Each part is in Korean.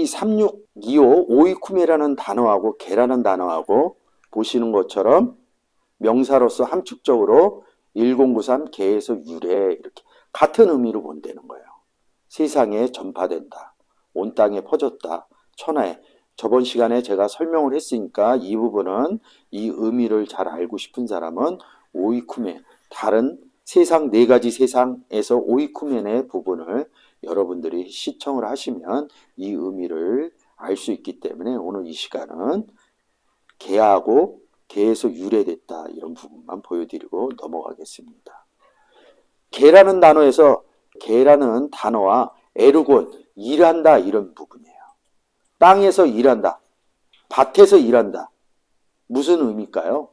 이 3625 오이쿠메라는 단어하고 개라는 단어하고 보시는 것처럼 명사로서 함축적으로 1093 개에서 유래 이렇게 같은 의미로 본다는 거예요. 세상에 전파된다. 온 땅에 퍼졌다. 천하에. 저번 시간에 제가 설명을 했으니까 이 부분은 이 의미를 잘 알고 싶은 사람은 오이쿠멘, 다른 세상 네 가지 세상에서 오이쿠멘의 부분을 여러분들이 시청을 하시면 이 의미를 알 수 있기 때문에 오늘 이 시간은 개하고 개에서 유래됐다 이런 부분만 보여드리고 넘어가겠습니다. 개라는 단어에서 개라는 단어와 에르곤, 일한다 이런 부분이에요. 땅에서 일한다. 밭에서 일한다. 무슨 의미일까요?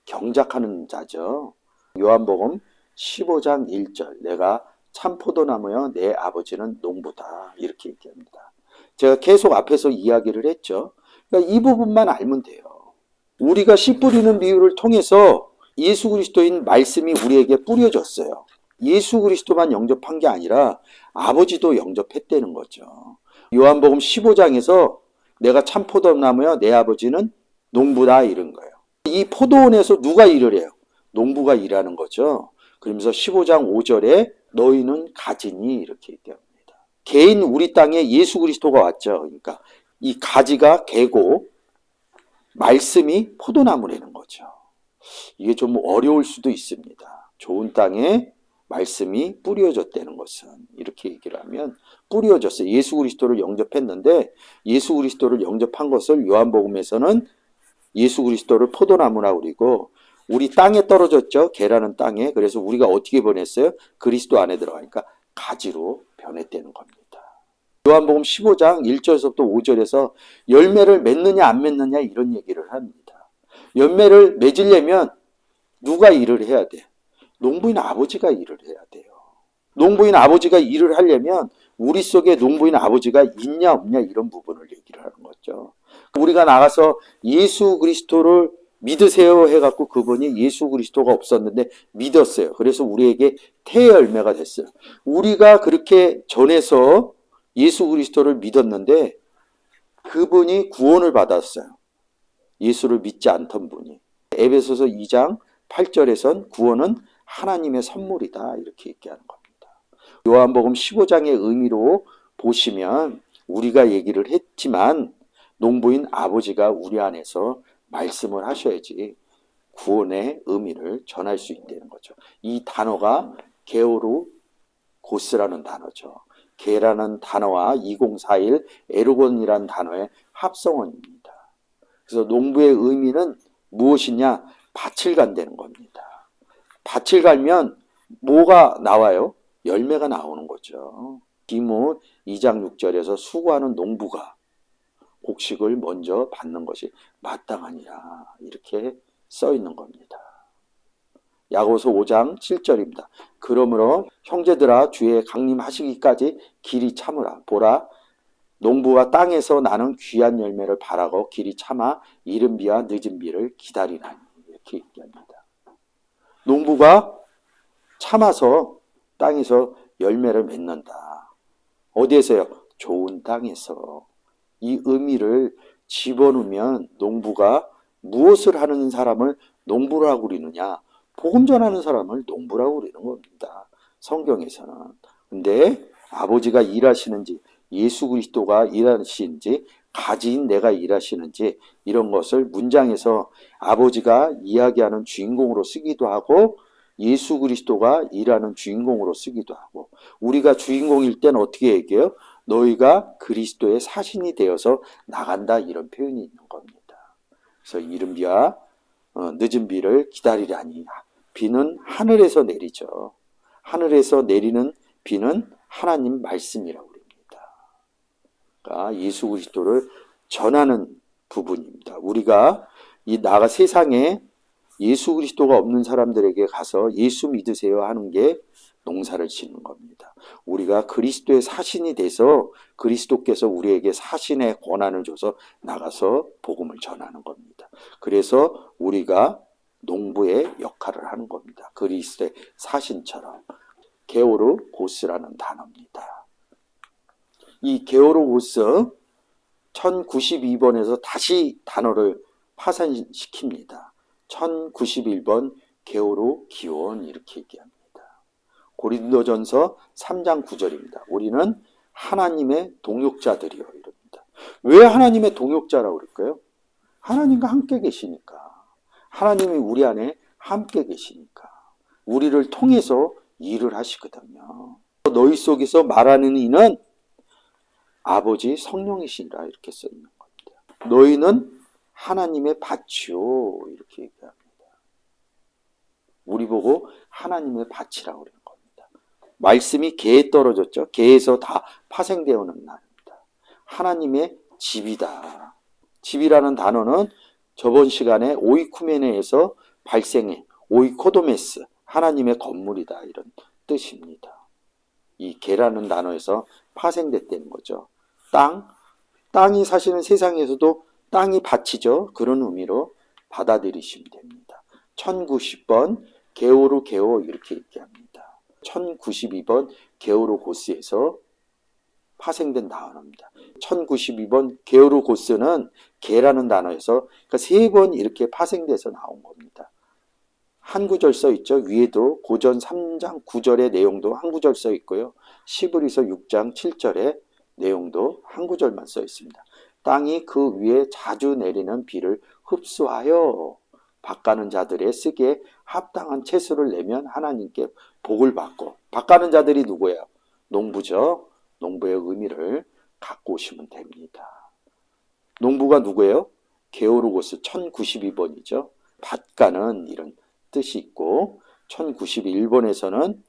경작하는 자죠. 요한복음 15장 1절 내가 참포도나무여 내 아버지는 농부다 이렇게 얘기합니다. 제가 계속 앞에서 이야기를 했죠. 그러니까 이 부분만 알면 돼요. 우리가 씨 뿌리는 비유를 통해서 예수 그리스도인 말씀이 우리에게 뿌려졌어요. 예수 그리스도만 영접한 게 아니라 아버지도 영접했다는 거죠. 요한복음 15장에서 내가 참 포도나무야 내 아버지는 농부다 이런 거예요. 이 포도원에서 누가 일을 해요? 농부가 일하는 거죠. 그러면서 15장 5절에 너희는 가지니 이렇게 얘기합니다. 개인 우리 땅에 예수 그리스도가 왔죠. 그러니까 이 가지가 개고 말씀이 포도나무라는 거죠. 이게 좀 어려울 수도 있습니다. 좋은 땅에 말씀이 뿌려졌다는 것은 이렇게 얘기를 하면 뿌려졌어요. 예수 그리스도를 영접했는데 예수 그리스도를 영접한 것을 요한복음에서는 예수 그리스도를 포도나무라고 그리고 우리 땅에 떨어졌죠. 개라는 땅에. 그래서 우리가 어떻게 변했어요? 그리스도 안에 들어가니까 가지로 변했다는 겁니다. 요한복음 15장 1절에서부터 5절에서 열매를 맺느냐 안 맺느냐 이런 얘기를 합니다. 열매를 맺으려면 누가 일을 해야 돼? 농부인 아버지가 일을 해야 돼요. 농부인 아버지가 일을 하려면 우리 속에 농부인 아버지가 있냐 없냐 이런 부분을 얘기를 하는 거죠. 우리가 나가서 예수 그리스도를 믿으세요 해갖고 그분이 예수 그리스도가 없었는데 믿었어요. 그래서 우리에게 태열매가 됐어요. 우리가 그렇게 전해서 예수 그리스도를 믿었는데 그분이 구원을 받았어요. 예수를 믿지 않던 분이. 에베소서 2장 8절에선 구원은 하나님의 선물이다 이렇게 얘기하는 겁니다. 요한복음 15장의 의미로 보시면 우리가 얘기를 했지만 농부인 아버지가 우리 안에서 말씀을 하셔야지 구원의 의미를 전할 수 있다는 거죠. 이 단어가 게오루 고스라는 단어죠. 개라는 단어와 2041 에르곤이라는 단어의 합성어입니다. 그래서 농부의 의미는 무엇이냐? 밭을 간다는 겁니다. 밭을 갈면 뭐가 나와요? 열매가 나오는 거죠. 디모 2장 6절에서 수고하는 농부가 곡식을 먼저 받는 것이 마땅하니라 이렇게 써 있는 겁니다. 야고보서 5장 7절입니다. 그러므로 형제들아 주의 강림하시기까지 길이 참으라. 보라 농부가 땅에서 나는 귀한 열매를 바라고 길이 참아 이른 비와 늦은 비를 기다리나니 이렇게 얘기합니다. 농부가 참아서 땅에서 열매를 맺는다. 어디에서요? 좋은 땅에서. 이 의미를 집어넣으면 농부가 무엇을 하는 사람을 농부라고 그러느냐? 복음 전하는 사람을 농부라고 그러는 겁니다. 성경에서는. 근데 아버지가 일하시는지 예수 그리스도가 일하시는지 가지인 내가 일하시는지 이런 것을 문장에서 아버지가 이야기하는 주인공으로 쓰기도 하고 예수 그리스도가 일하는 주인공으로 쓰기도 하고 우리가 주인공일 때는 어떻게 얘기해요? 너희가 그리스도의 사신이 되어서 나간다 이런 표현이 있는 겁니다. 그래서 이른 비와 늦은 비를 기다리라니 비는 하늘에서 내리죠. 하늘에서 내리는 비는 하나님 말씀이라고 합니다. 그러니까 예수 그리스도를 전하는 부분입니다. 우리가 이 나가 세상에 예수 그리스도가 없는 사람들에게 가서 예수 믿으세요 하는 게 농사를 짓는 겁니다. 우리가 그리스도의 사신이 돼서 그리스도께서 우리에게 사신의 권한을 줘서 나가서 복음을 전하는 겁니다. 그래서 우리가 농부의 역할을 하는 겁니다. 그리스도의 사신처럼. 게오르 고스라는 단어입니다. 이 게오르 고스 1092번에서 다시 단어를 파산시킵니다. 1091번 게오로 기온 이렇게 얘기합니다. 고린도전서 3장 9절입니다. 우리는 하나님의 동역자들이요 이럽니다. 왜 하나님의 동역자라고 그럴까요? 하나님과 함께 계시니까. 하나님이 우리 안에 함께 계시니까. 우리를 통해서 일을 하시거든요. 너희 속에서 말하는 이는 아버지 성령이시라 이렇게 써 있는 겁니다. 너희는 하나님의 밭이요 이렇게 얘기합니다. 우리 보고 하나님의 밭이라고 그러는 겁니다. 말씀이 개에 떨어졌죠. 개에서 다 파생되어오는 날입니다. 하나님의 집이다. 집이라는 단어는 저번 시간에 오이쿠메네에서 발생해 오이코도메스 하나님의 건물이다 이런 뜻입니다. 이 개라는 단어에서 파생됐다는 거죠. 땅이 사실은 세상에서도 땅이 밭이죠. 그런 의미로 받아들이시면 됩니다. 1090번 게오르 게오 이렇게 얘기합니다. 1092번 게오르 고스에서 파생된 단어입니다. 1092번 게오르 고스는 개라는 단어에서 그러니까 3번 이렇게 파생돼서 나온 겁니다. 한 구절 써 있죠. 위에도 고전 3장 9절의 내용도 한 구절 써 있고요. 시브리서 6장 7절의 내용도 한 구절만 써 있습니다. 땅이 그 위에 자주 내리는 비를 흡수하여 밭가는 자들의 쓰기에 합당한 채소를 내면 하나님께 복을 받고, 밭가는 자들이 누구예요? 농부죠. 농부의 의미를 갖고 오시면 됩니다. 농부가 누구예요? 게오르고스 1092번이죠. 밭가는 이런 뜻이 있고 1091번에서는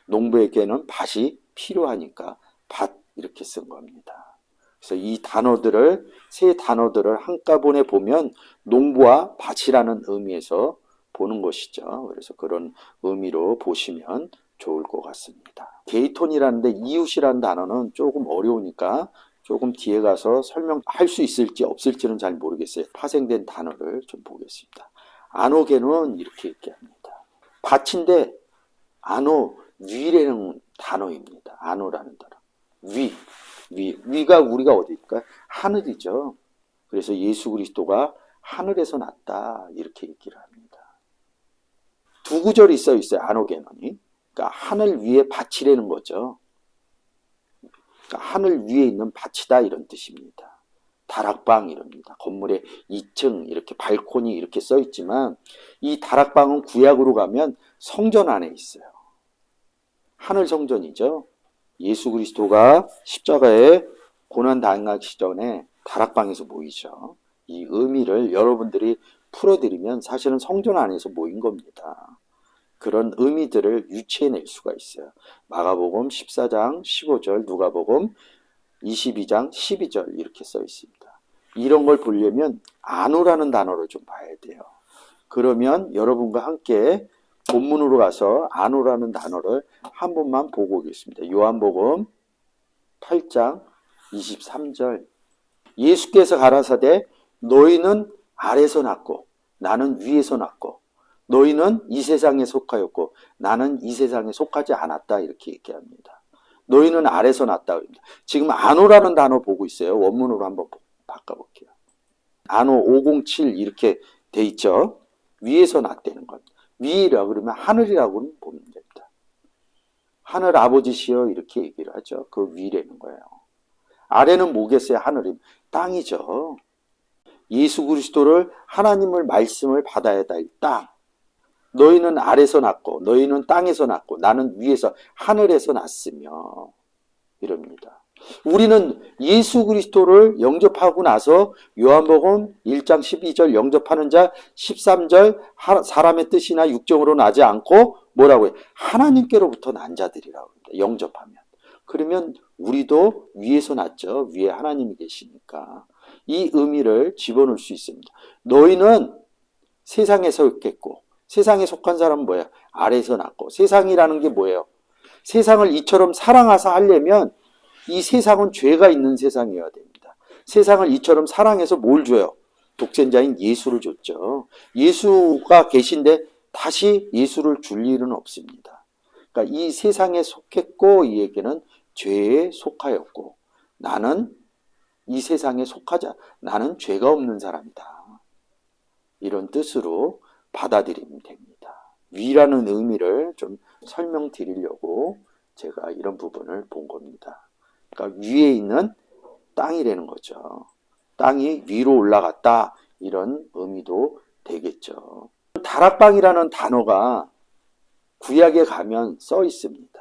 농부에게는 밭이 필요하니까 밭 이렇게 쓴 겁니다. 그래서 이 단어들을 세 단어들을 한꺼번에 보면 농부와 밭이라는 의미에서 보는 것이죠. 그래서 그런 의미로 보시면 좋을 것 같습니다. 게이톤이라는데 이웃이라는 단어는 조금 어려우니까 조금 뒤에 가서 설명할 수 있을지 없을지는 잘 모르겠어요. 파생된 단어를 좀 보겠습니다. 아노게는 이렇게 얘기합니다. 밭인데 아노 위라는 단어입니다. 아노라는 단어. 위가 우리가 어디일까요? 하늘이죠. 그래서 예수 그리스도가 하늘에서 났다 이렇게 얘기를 합니다. 두 구절이 써 있어요. 아노게논이. 그러니까 하늘 위에 밭이라는 거죠. 그러니까 하늘 위에 있는 밭이다 이런 뜻입니다. 다락방 이럽니다. 건물에 2층 이렇게 발코니 이렇게 써 있지만 이 다락방은 구약으로 가면 성전 안에 있어요. 하늘 성전이죠. 예수 그리스도가 십자가에 고난 당하기 전에 다락방에서 모이죠. 이 의미를 여러분들이 풀어드리면 사실은 성전 안에서 모인 겁니다. 그런 의미들을 유추해낼 수가 있어요. 마가복음 14장 15절, 누가복음 22장 12절 이렇게 써 있습니다. 이런 걸 보려면 아노라는 단어를 좀 봐야 돼요. 그러면 여러분과 함께 본문으로 가서 아노라는 단어를 한 번만 보고 오겠습니다. 요한복음 8장 23절. 예수께서 가라사대 너희는 아래서 났고 나는 위에서 났고 너희는 이 세상에 속하였고 나는 이 세상에 속하지 않았다 이렇게 얘기합니다. 너희는 아래서 났다. 지금 아노라는 단어 보고 있어요. 원문으로 한번 바꿔볼게요. 아노 507 이렇게 돼 있죠. 위에서 났다는 것. 위라 그러면 하늘이라고 보면 됩니다. 하늘 아버지시여 이렇게 얘기를 하죠. 그 위라는 거예요. 아래는 뭐겠어요? 하늘이 땅이죠. 예수 그리스도를 하나님을 말씀을 받아야 될 땅. 너희는 아래서 났고 너희는 땅에서 났고 나는 위에서 하늘에서 났으며 이럽니다. 우리는 예수 그리스도를 영접하고 나서 요한복음 1장 12절 영접하는 자 13절 사람의 뜻이나 육정으로 나지 않고 뭐라고 해요? 하나님께로부터 난 자들이라고 합니다. 영접하면. 그러면 우리도 위에서 났죠. 위에 하나님이 계시니까. 이 의미를 집어넣을 수 있습니다. 너희는 세상에서 있겠고 세상에 속한 사람은 뭐예요? 아래에서 났고 세상이라는 게 뭐예요? 세상을 이처럼 사랑하사 하려면 이 세상은 죄가 있는 세상이어야 됩니다. 세상을 이처럼 사랑해서 뭘 줘요? 독생자인 예수를 줬죠. 예수가 계신데 다시 예수를 줄 일은 없습니다. 그러니까 이 세상에 속했고 이 얘기는 죄에 속하였고 나는 이 세상에 속하지 나는 죄가 없는 사람이다. 이런 뜻으로 받아들이면 됩니다. 위라는 의미를 좀 설명드리려고 제가 이런 부분을 본 겁니다. 그러니까 위에 있는 땅이라는 거죠. 땅이 위로 올라갔다 이런 의미도 되겠죠. 다락방이라는 단어가 구약에 가면 써 있습니다.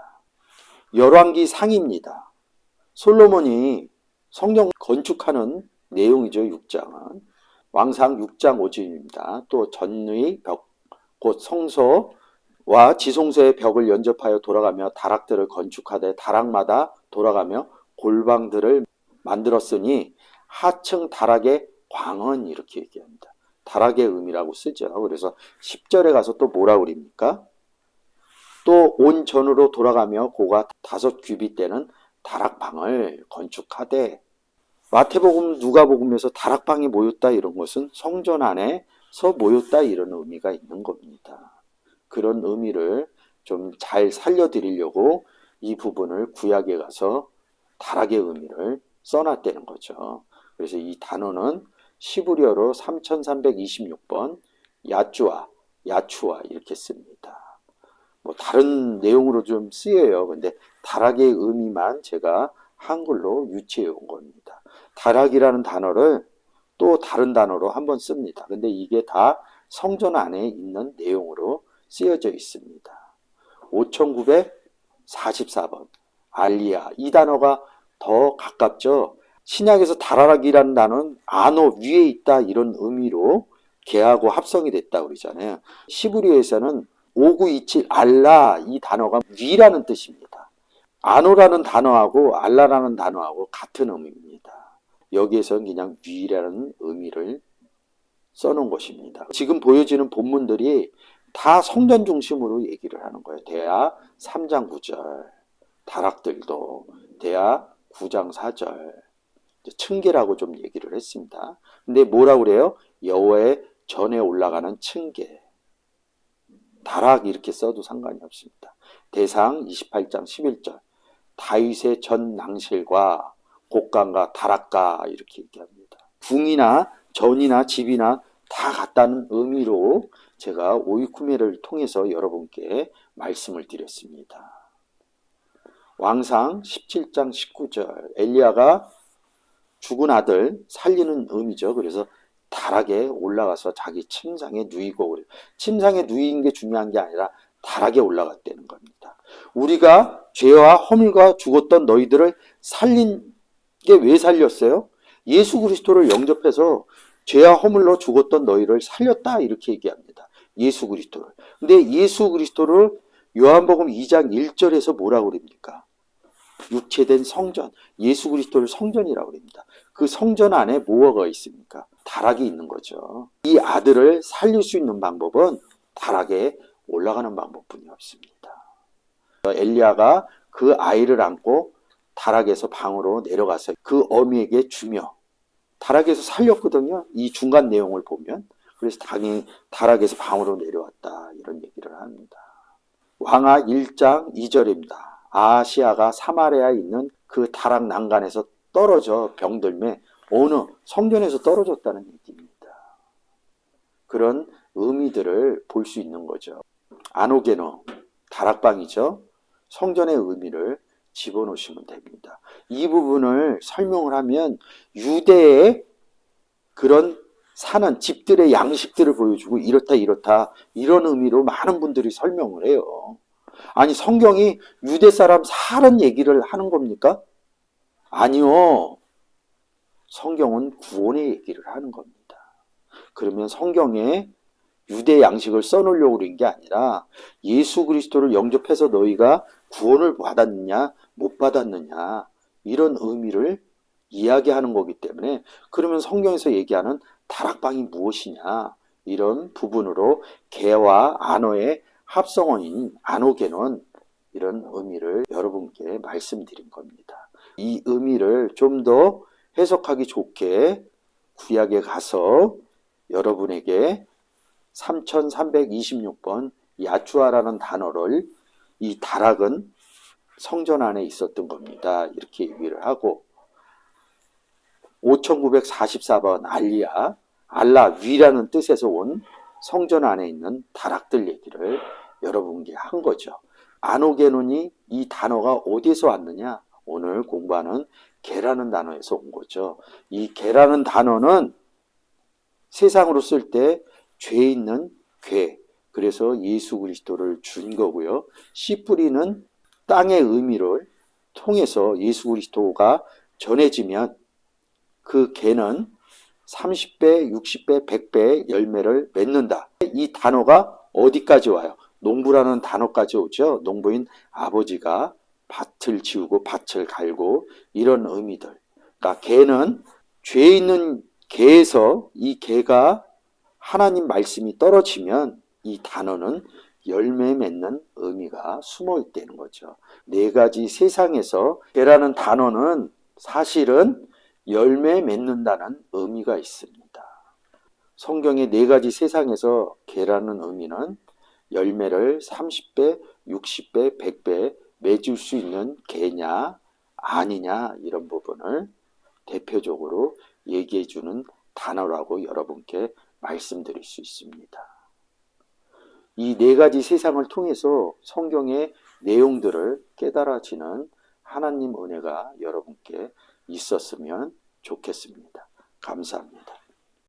열왕기 상입니다. 솔로몬이 성경 건축하는 내용이죠. 6장은 왕상 6장 5절입니다. 또 전의 벽 곧 성소와 지성소의 벽을 연접하여 돌아가며 다락들을 건축하되 다락마다 돌아가며 골방들을 만들었으니 하층 다락의 광은 이렇게 얘기합니다. 다락의 의미라고 쓰죠. 그래서 10절에 가서 또 뭐라고 그럽니까? 또 온 전으로 돌아가며 고가 5규빗 되는 다락방을 건축하되 마태복음 누가복음에서 다락방이 모였다 이런 것은 성전 안에서 모였다 이런 의미가 있는 겁니다. 그런 의미를 좀 잘 살려드리려고 이 부분을 구약에 가서 다락의 의미를 써놨다는 거죠. 그래서 이 단어는 시브리어로 3326번 야추아 이렇게 씁니다. 뭐 다른 내용으로 좀 쓰여요. 근데 다락의 의미만 제가 한글로 유치해 온 겁니다. 다락이라는 단어를 또 다른 단어로 한번 씁니다. 근데 이게 다 성전 안에 있는 내용으로 쓰여져 있습니다. 5944번 알리야, 이 단어가 더 가깝죠. 신약에서 다락이라는 단어는 아노 위에 있다 이런 의미로 개하고 합성이 됐다고 그러잖아요. 시브리어에서는 5927 알라, 이 단어가 위라는 뜻입니다. 아노라는 단어하고 알라라는 단어하고 같은 의미입니다. 여기에서는 그냥 위라는 의미를 써놓은 것입니다. 지금 보여지는 본문들이 다 성전 중심으로 얘기를 하는 거예요. 대하 3장 9절, 다락들도 대하 9장 4절, 층계라고 좀 얘기를 했습니다. 근데 뭐라고 그래요? 여호와의 전에 올라가는 층계, 다락 이렇게 써도 상관이 없습니다. 대상 28장 11절, 다윗의 전 낭실과 곡간과 다락가 이렇게 얘기합니다. 궁이나 전이나 집이나 다 같다는 의미로 제가 오이쿠메를 통해서 여러분께 말씀을 드렸습니다. 왕상 17장 19절, 엘리야가 죽은 아들 살리는 의미죠. 그래서 다락에 올라가서 자기 침상에 누이고, 침상에 누이는 게 중요한 게 아니라 다락에 올라갔다는 겁니다. 우리가 죄와 허물과 죽었던 너희들을 살린 게 왜 살렸어요? 예수 그리스도를 영접해서 죄와 허물로 죽었던 너희를 살렸다 이렇게 얘기합니다. 예수 그리스도를. 근데 예수 그리스도를 요한복음 2장 1절에서 뭐라고 그럽니까? 육체된 성전, 예수 그리스도를 성전이라고 합니다. 그 성전 안에 뭐가 있습니까? 다락이 있는 거죠. 이 아들을 살릴 수 있는 방법은 다락에 올라가는 방법뿐이 없습니다. 엘리야가 그 아이를 안고 다락에서 방으로 내려가서 그 어미에게 주며 다락에서 살렸거든요. 이 중간 내용을 보면. 그래서 당연히 다락에서 방으로 내려왔다 이런 얘기를 합니다. 왕하 1장 2절입니다. 아시아가 사마리아에 있는 그 다락 난간에서 떨어져 병들매 어느 성전에서 떨어졌다는 얘기입니다. 그런 의미들을 볼 수 있는 거죠. 아노게노, 다락방이죠. 성전의 의미를 집어넣으시면 됩니다. 이 부분을 설명을 하면 유대의 그런 사는 집들의 양식들을 보여주고 이렇다 이런 의미로 많은 분들이 설명을 해요. 아니 성경이 유대 사람 사는 얘기를 하는 겁니까? 아니요. 성경은 구원의 얘기를 하는 겁니다. 그러면 성경에 유대 양식을 써놓으려고 그런 게 아니라 예수 그리스도를 영접해서 너희가 구원을 받았느냐 못 받았느냐 이런 의미를 이야기하는 거기 때문에 그러면 성경에서 얘기하는 다락방이 무엇이냐 이런 부분으로 개와 아노의 합성어인 아노게는 이런 의미를 여러분께 말씀드린 겁니다. 이 의미를 좀 더 해석하기 좋게 구약에 가서 여러분에게 3326번 야추아라는 단어를 이 다락은 성전 안에 있었던 겁니다. 이렇게 얘기를 하고 5944번 알리야, 알라 위라는 뜻에서 온 성전 안에 있는 다락들 얘기를 여러분께 한 거죠. 아노게논이 이 단어가 어디서 왔느냐? 오늘 공부하는 개라는 단어에서 온 거죠. 이 개라는 단어는 세상으로 쓸 때 죄 있는 괴, 그래서 예수 그리스도를 준 거고요. 씨 뿌리는 땅의 의미를 통해서 예수 그리스도가 전해지면 그 개는 30배, 60배, 100배의 열매를 맺는다. 이 단어가 어디까지 와요? 농부라는 단어까지 오죠. 농부인 아버지가 밭을 지우고 밭을 갈고 이런 의미들. 그러니까 개는 죄 있는 개에서 이 개가 하나님 말씀이 떨어지면 이 단어는 열매 맺는 의미가 숨어 있다는 거죠. 네 가지 세상에서 개라는 단어는 사실은 열매 맺는다는 의미가 있습니다. 성경의 네 가지 세상에서 개라는 의미는 열매를 30배, 60배, 100배 맺을 수 있는 개냐 아니냐 이런 부분을 대표적으로 얘기해 주는 단어라고 여러분께 말씀드릴 수 있습니다. 이 네 가지 세상을 통해서 성경의 내용들을 깨달아지는 하나님 은혜가 여러분께 있었으면 좋겠습니다. 감사합니다.